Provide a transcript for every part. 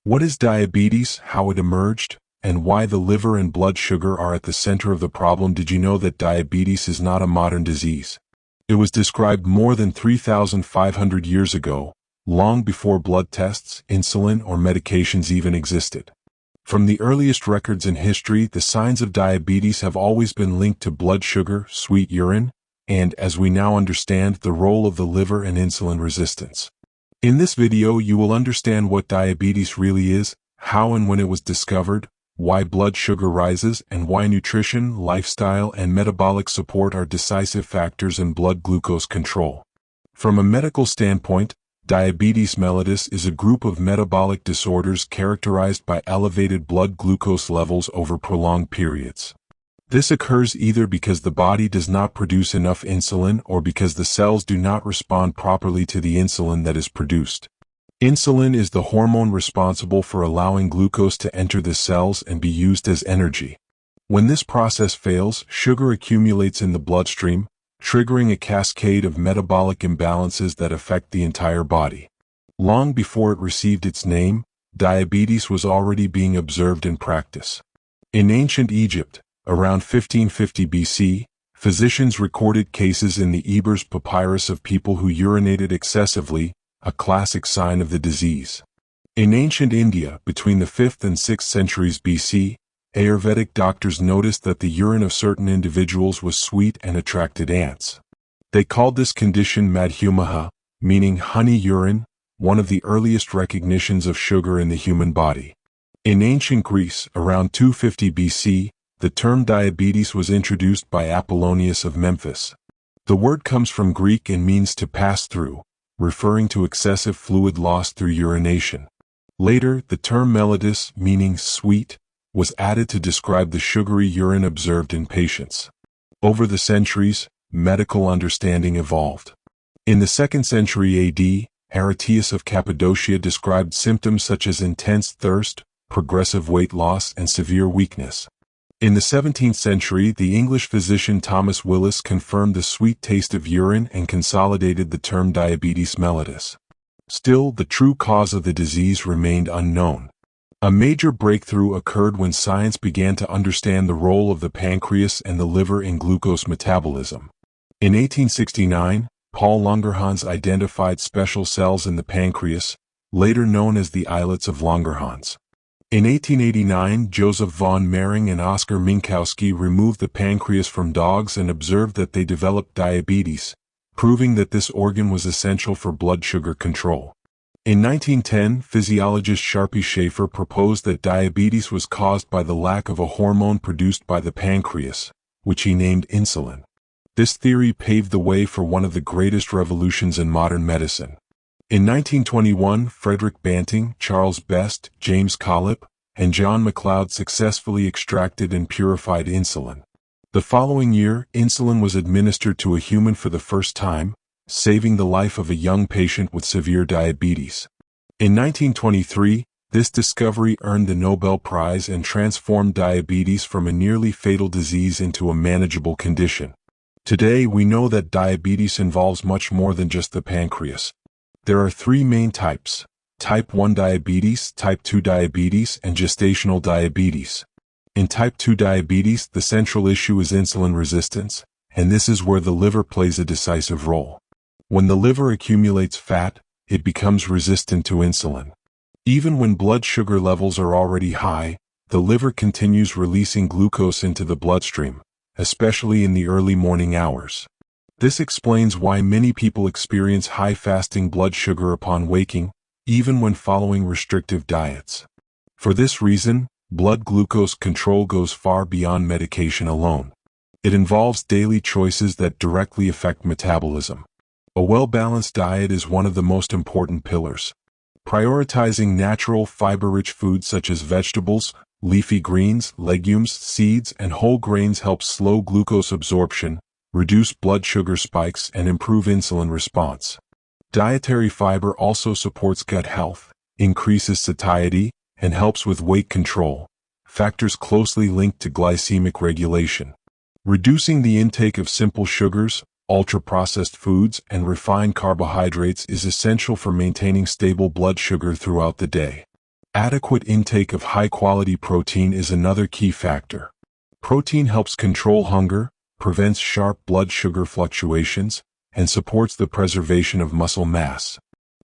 What is diabetes, how it emerged, and why the liver and blood sugar are at the center of the problem? Did you know that diabetes is not a modern disease? It was described more than 3,500 years ago, long before blood tests, insulin, or medications even existed. From the earliest records in history, the signs of diabetes have always been linked to blood sugar, sweet urine, and, as we now understand, the role of the liver and insulin resistance. In this video, you will understand what diabetes really is, how and when it was discovered, why blood sugar rises, and why nutrition, lifestyle, and metabolic support are decisive factors in blood glucose control. From a medical standpoint, diabetes mellitus is a group of metabolic disorders characterized by elevated blood glucose levels over prolonged periods. This occurs either because the body does not produce enough insulin or because the cells do not respond properly to the insulin that is produced. Insulin is the hormone responsible for allowing glucose to enter the cells and be used as energy. When this process fails, sugar accumulates in the bloodstream, triggering a cascade of metabolic imbalances that affect the entire body. Long before it received its name, diabetes was already being observed in practice. In ancient Egypt, around 1550 BC, physicians recorded cases in the Ebers Papyrus of people who urinated excessively, a classic sign of the disease. In ancient India, between the 5th and 6th centuries BC, Ayurvedic doctors noticed that the urine of certain individuals was sweet and attracted ants. They called this condition madhumeha, meaning honey urine, one of the earliest recognitions of sugar in the human body. In ancient Greece, around 250 BC, the term diabetes was introduced by Apollonius of Memphis. The word comes from Greek and means to pass through, referring to excessive fluid loss through urination. Later, the term mellitus, meaning sweet, was added to describe the sugary urine observed in patients. Over the centuries, medical understanding evolved. In the 2nd century AD, Aretius of Cappadocia described symptoms such as intense thirst, progressive weight loss, and severe weakness. In the 17th century, the English physician Thomas Willis confirmed the sweet taste of urine and consolidated the term diabetes mellitus. Still, the true cause of the disease remained unknown. A major breakthrough occurred when science began to understand the role of the pancreas and the liver in glucose metabolism. In 1869, Paul Langerhans identified special cells in the pancreas, later known as the islets of Langerhans. In 1889, Joseph von Mering and Oskar Minkowski removed the pancreas from dogs and observed that they developed diabetes, proving that this organ was essential for blood sugar control. In 1910, physiologist Sharpie Schaefer proposed that diabetes was caused by the lack of a hormone produced by the pancreas, which he named insulin. This theory paved the way for one of the greatest revolutions in modern medicine. In 1921, Frederick Banting, Charles Best, James Collip, and John MacLeod successfully extracted and purified insulin. The following year, insulin was administered to a human for the first time, saving the life of a young patient with severe diabetes. In 1923, this discovery earned the Nobel Prize and transformed diabetes from a nearly fatal disease into a manageable condition. Today, we know that diabetes involves much more than just the pancreas. There are 3 main types: type 1 diabetes, type 2 diabetes, and gestational diabetes. In type 2 diabetes, the central issue is insulin resistance, and this is where the liver plays a decisive role. When the liver accumulates fat, it becomes resistant to insulin. Even when blood sugar levels are already high, the liver continues releasing glucose into the bloodstream, especially in the early morning hours. This explains why many people experience high fasting blood sugar upon waking, even when following restrictive diets. For this reason, blood glucose control goes far beyond medication alone. It involves daily choices that directly affect metabolism. A well-balanced diet is one of the most important pillars. Prioritizing natural, fiber-rich foods such as vegetables, leafy greens, legumes, seeds, and whole grains helps slow glucose absorption, reduce blood sugar spikes, and improve insulin response. Dietary fiber also supports gut health, increases satiety, and helps with weight control, factors closely linked to glycemic regulation. Reducing the intake of simple sugars, ultra-processed foods, and refined carbohydrates is essential for maintaining stable blood sugar throughout the day. Adequate intake of high-quality protein is another key factor. Protein helps control hunger, prevents sharp blood sugar fluctuations, and supports the preservation of muscle mass.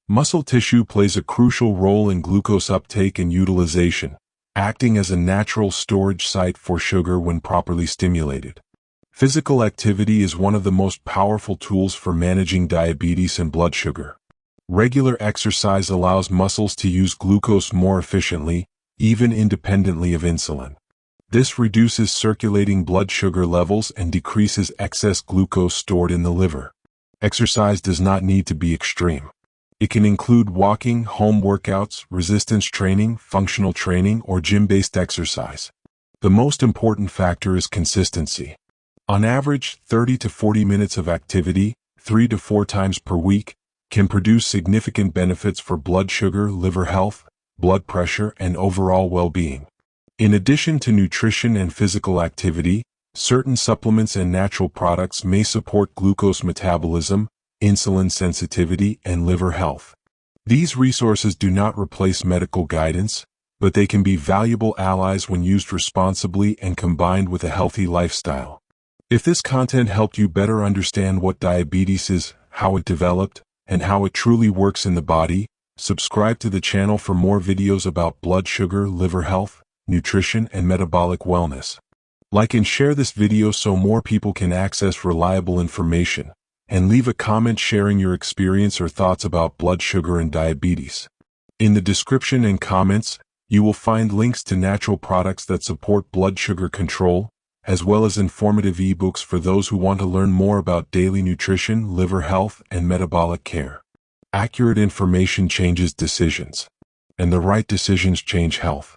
Muscle tissue plays a crucial role in glucose uptake and utilization, acting as a natural storage site for sugar when properly stimulated. Physical activity is one of the most powerful tools for managing diabetes and blood sugar. Regular exercise allows muscles to use glucose more efficiently, even independently of insulin. This reduces circulating blood sugar levels and decreases excess glucose stored in the liver. Exercise does not need to be extreme. It can include walking, home workouts, resistance training, functional training, or gym-based exercise. The most important factor is consistency. On average, 30 to 40 minutes of activity, 3 to 4 times per week, can produce significant benefits for blood sugar, liver health, blood pressure, and overall well-being. In addition to nutrition and physical activity, certain supplements and natural products may support glucose metabolism, insulin sensitivity, and liver health. These resources do not replace medical guidance, but they can be valuable allies when used responsibly and combined with a healthy lifestyle. If this content helped you better understand what diabetes is, how it developed, and how it truly works in the body, subscribe to the channel for more videos about blood sugar, liver health, nutrition, and metabolic wellness. Like and share this video so more people can access reliable information, and leave a comment sharing your experience or thoughts about blood sugar and diabetes. In the description and comments, you will find links to natural products that support blood sugar control, as well as informative ebooks for those who want to learn more about daily nutrition, liver health, and metabolic care. Accurate information changes decisions, and the right decisions change health.